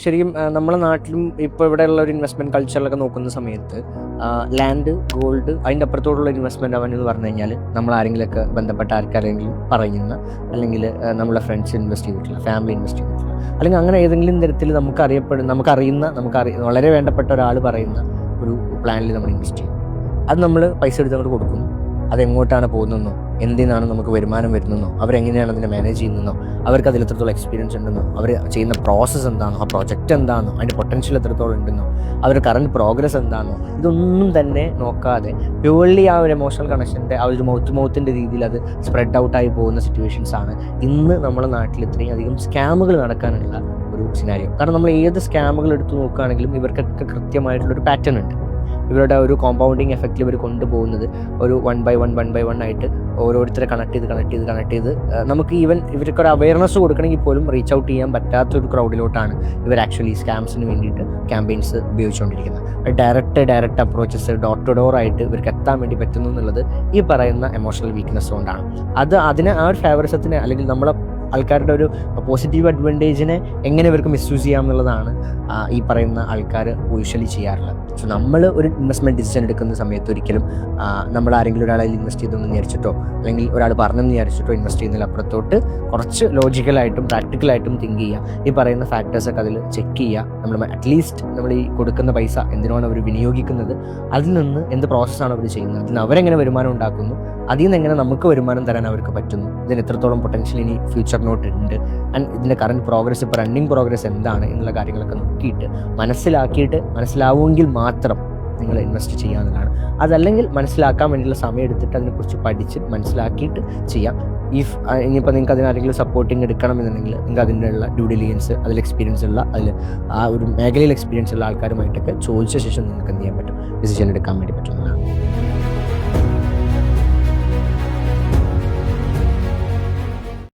ശരിക്കും നമ്മുടെ നാട്ടിലും ഇപ്പോൾ ഇവിടെയുള്ള ഒരു ഇൻവെസ്റ്റ്മെൻറ്റ് കൾച്ചറിലൊക്കെ നോക്കുന്ന സമയത്ത് ലാൻഡ്, ഗോൾഡ്, അതിൻ്റെ അപ്പുറത്തോടുള്ള ഇൻവെസ്റ്റ്മെൻറ്റ് അവൻ എന്ന് പറഞ്ഞു കഴിഞ്ഞാൽ നമ്മൾ ആരെങ്കിലുമൊക്കെ ബന്ധപ്പെട്ട ആർക്കാരെങ്കിലും പറയുന്ന, അല്ലെങ്കിൽ നമ്മളെ ഫ്രണ്ട്സ് ഇൻവെസ്റ്റ് ചെയ്തിട്ടുള്ള, ഫാമിലി ഇൻവെസ്റ്റ് ചെയ്തിട്ടുള്ള, അല്ലെങ്കിൽ അങ്ങനെ ഏതെങ്കിലും തരത്തിൽ വളരെ വേണ്ടപ്പെട്ട ഒരാൾ പറയുന്ന ഒരു പ്ലാനിൽ നമ്മൾ ഇൻവെസ്റ്റ് ചെയ്യും. അത് നമ്മൾ പൈസ എടുത്ത് അങ്ങോട്ട് കൊടുക്കുന്നു. അതെങ്ങോട്ടാണ് പോകുന്നതെന്നോ, എന്തിനാണ് നമുക്ക് വരുമാനം വരുന്നതെന്നോ, അവരെങ്ങനെയാണ് അതിനെ മാനേജ് ചെയ്യുന്നതെന്നോ, അവർക്ക് അതിൽ എത്രത്തോളം എക്സ്പീരിയൻസ് ഉണ്ടെന്നോ, അവർ ചെയ്യുന്ന പ്രോസസ്സ് എന്താണോ, ആ പ്രൊജക്റ്റ് എന്താണോ, അതിൻ്റെ പൊട്ടൻഷ്യൽ എത്രത്തോളം ഉണ്ടെന്നോ, അവരുടെ കറണ്ട് പ്രോഗ്രസ് എന്താണോ, ഇതൊന്നും തന്നെ നോക്കാതെ പ്യൂർലി ആ ഒരു എമോഷണൽ കണക്ഷൻ്റെ ആ ഒരു മൗത്തിൻ്റെ രീതിയിൽ അത് സ്പ്രെഡ് ഔട്ടായി പോകുന്ന സിറ്റുവേഷൻസാണ് ഇന്ന് നമ്മുടെ നാട്ടിൽ ഇത്രയും അധികം സ്കാമുകൾ നടക്കാനുള്ള ഒരു സിനാരിയോ. കാരണം നമ്മൾ ഏത് സ്കാമുകൾ എടുത്ത് നോക്കുകയാണെങ്കിലും ഇവർക്കൊക്കെ കൃത്യമായിട്ടുള്ളൊരു പാറ്റേൺ ഉണ്ട്. ഇവരുടെ ഒരു കോമ്പൗണ്ടിങ് എഫക്റ്റിൽ ഇവർ കൊണ്ടുപോകുന്നത് ഒരു 1 by 1 ആയിട്ട് ഓരോരുത്തരെ കണക്ട് ചെയ്ത് നമുക്ക് ഈവൻ ഇവർക്കൊരു അവയർനെസ് കൊടുക്കണമെങ്കിൽ പോലും റീച്ച് ഔട്ട് ചെയ്യാൻ പറ്റാത്തൊരു ക്രൗഡിലോട്ടാണ് ഇവർ ആക്ച്വലി സ്കാംസിന് വേണ്ടിയിട്ട് ക്യാമ്പയിൻസ് ഉപയോഗിച്ചുകൊണ്ടിരിക്കുന്നത്. Direct approaches door to door ആയിട്ട് ഇവർക്ക് എത്താൻ വേണ്ടി പറ്റുന്നു എന്നുള്ളത് ഈ പറയുന്ന എമോഷണൽ വീക്ക്നെസ് കൊണ്ടാണ്. അതിനെ ആ ഒരു ഫേവറിസത്തിനെ, അല്ലെങ്കിൽ നമ്മളെ ആൾക്കാരുടെ ഒരു പോസിറ്റീവ് അഡ്വാൻറ്റേജിനെ എങ്ങനെ ഇവർക്ക് മിസ്യൂസ് ചെയ്യാം എന്നുള്ളതാണ് ഈ പറയുന്ന ആൾക്കാർ യൂഷ്വലി ചെയ്യാറുള്ളത്. സോ നമ്മൾ ഒരു ഇൻവെസ്റ്റ്മെൻറ്റ് ഡിസിഷൻ എടുക്കുന്ന സമയത്ത് ഒരിക്കലും നമ്മൾ ആരെങ്കിലും ഒരാളെ ഇൻവെസ്റ്റ് ചെയ്തെന്ന് വിചാരിച്ചിട്ടോ, അല്ലെങ്കിൽ ഒരാൾ പറഞ്ഞെന്ന് വിചാരിച്ചിട്ടോ ഇൻവെസ്റ്റ് ചെയ്യുന്നതിൽ അപ്പുറത്തോട്ട് കുറച്ച് ലോജിക്കലായിട്ടും പ്രാക്ടിക്കലായിട്ടും തിങ്ക് ചെയ്യുക. ഈ പറയുന്ന ഫാക്ടേഴ്സൊക്കെ അതിൽ ചെക്ക് ചെയ്യുക. നമ്മൾ അറ്റ്ലീസ്റ്റ് നമ്മൾ ഈ കൊടുക്കുന്ന പൈസ എന്തിനാണ് അവർ വിനിയോഗിക്കുന്നത്, അതിൽ നിന്ന് എന്ത് പ്രോസസ്സാണ് അവർ ചെയ്യുന്നത്, അതിന് അവരെങ്ങനെ വരുമാനം ഉണ്ടാക്കുന്നു, അതിൽ നിന്ന് എങ്ങനെ നമുക്ക് വരുമാനം തരാൻ അവർക്ക് പറ്റുന്നു, ഇതിന് എത്രത്തോളം പൊട്ടൻഷ്യൽ ഇനി ഫ്യൂച്ചറിനോട്ട് ഉണ്ട്, ആൻഡ് ഇതിൻ്റെ കറണ്ട് പ്രോഗ്രസ്, ഇപ്പോൾ റണ്ണിങ് പ്രോഗ്രസ് എന്താണ് എന്നുള്ള കാര്യങ്ങളൊക്കെ നോക്കിയിട്ട് മനസ്സിലാവുമെങ്കിൽ മാത്രം നിങ്ങൾ ഇൻവെസ്റ്റ് ചെയ്യാവുന്നതാണ്. അതല്ലെങ്കിൽ മനസ്സിലാക്കാൻ വേണ്ടിയുള്ള സമയം എടുത്തിട്ട് അതിനെക്കുറിച്ച് പഠിച്ച് മനസ്സിലാക്കിയിട്ട് ചെയ്യാം. ഇനിയിപ്പോൾ നിങ്ങൾക്ക് അതിനാരെങ്കിലും സപ്പോർട്ടിങ് എടുക്കണമെന്നുണ്ടെങ്കിൽ നിങ്ങൾക്ക് അതിൻ്റെ ഉള്ള ഡ്യൂ ഡിലിജൻസ്, അതിൽ എക്സ്പീരിയൻസ് ഉള്ള, അതിൽ ആ ഒരു മേഖലയിൽ എക്സ്പീരിയൻസ് ഉള്ള ആൾക്കാരുമായിട്ടൊക്കെ ചോദിച്ച ശേഷം നിങ്ങൾക്ക് എന്ത് ചെയ്യാൻ പറ്റും, ഡിസിഷൻ എടുക്കാൻ വേണ്ടി പറ്റും.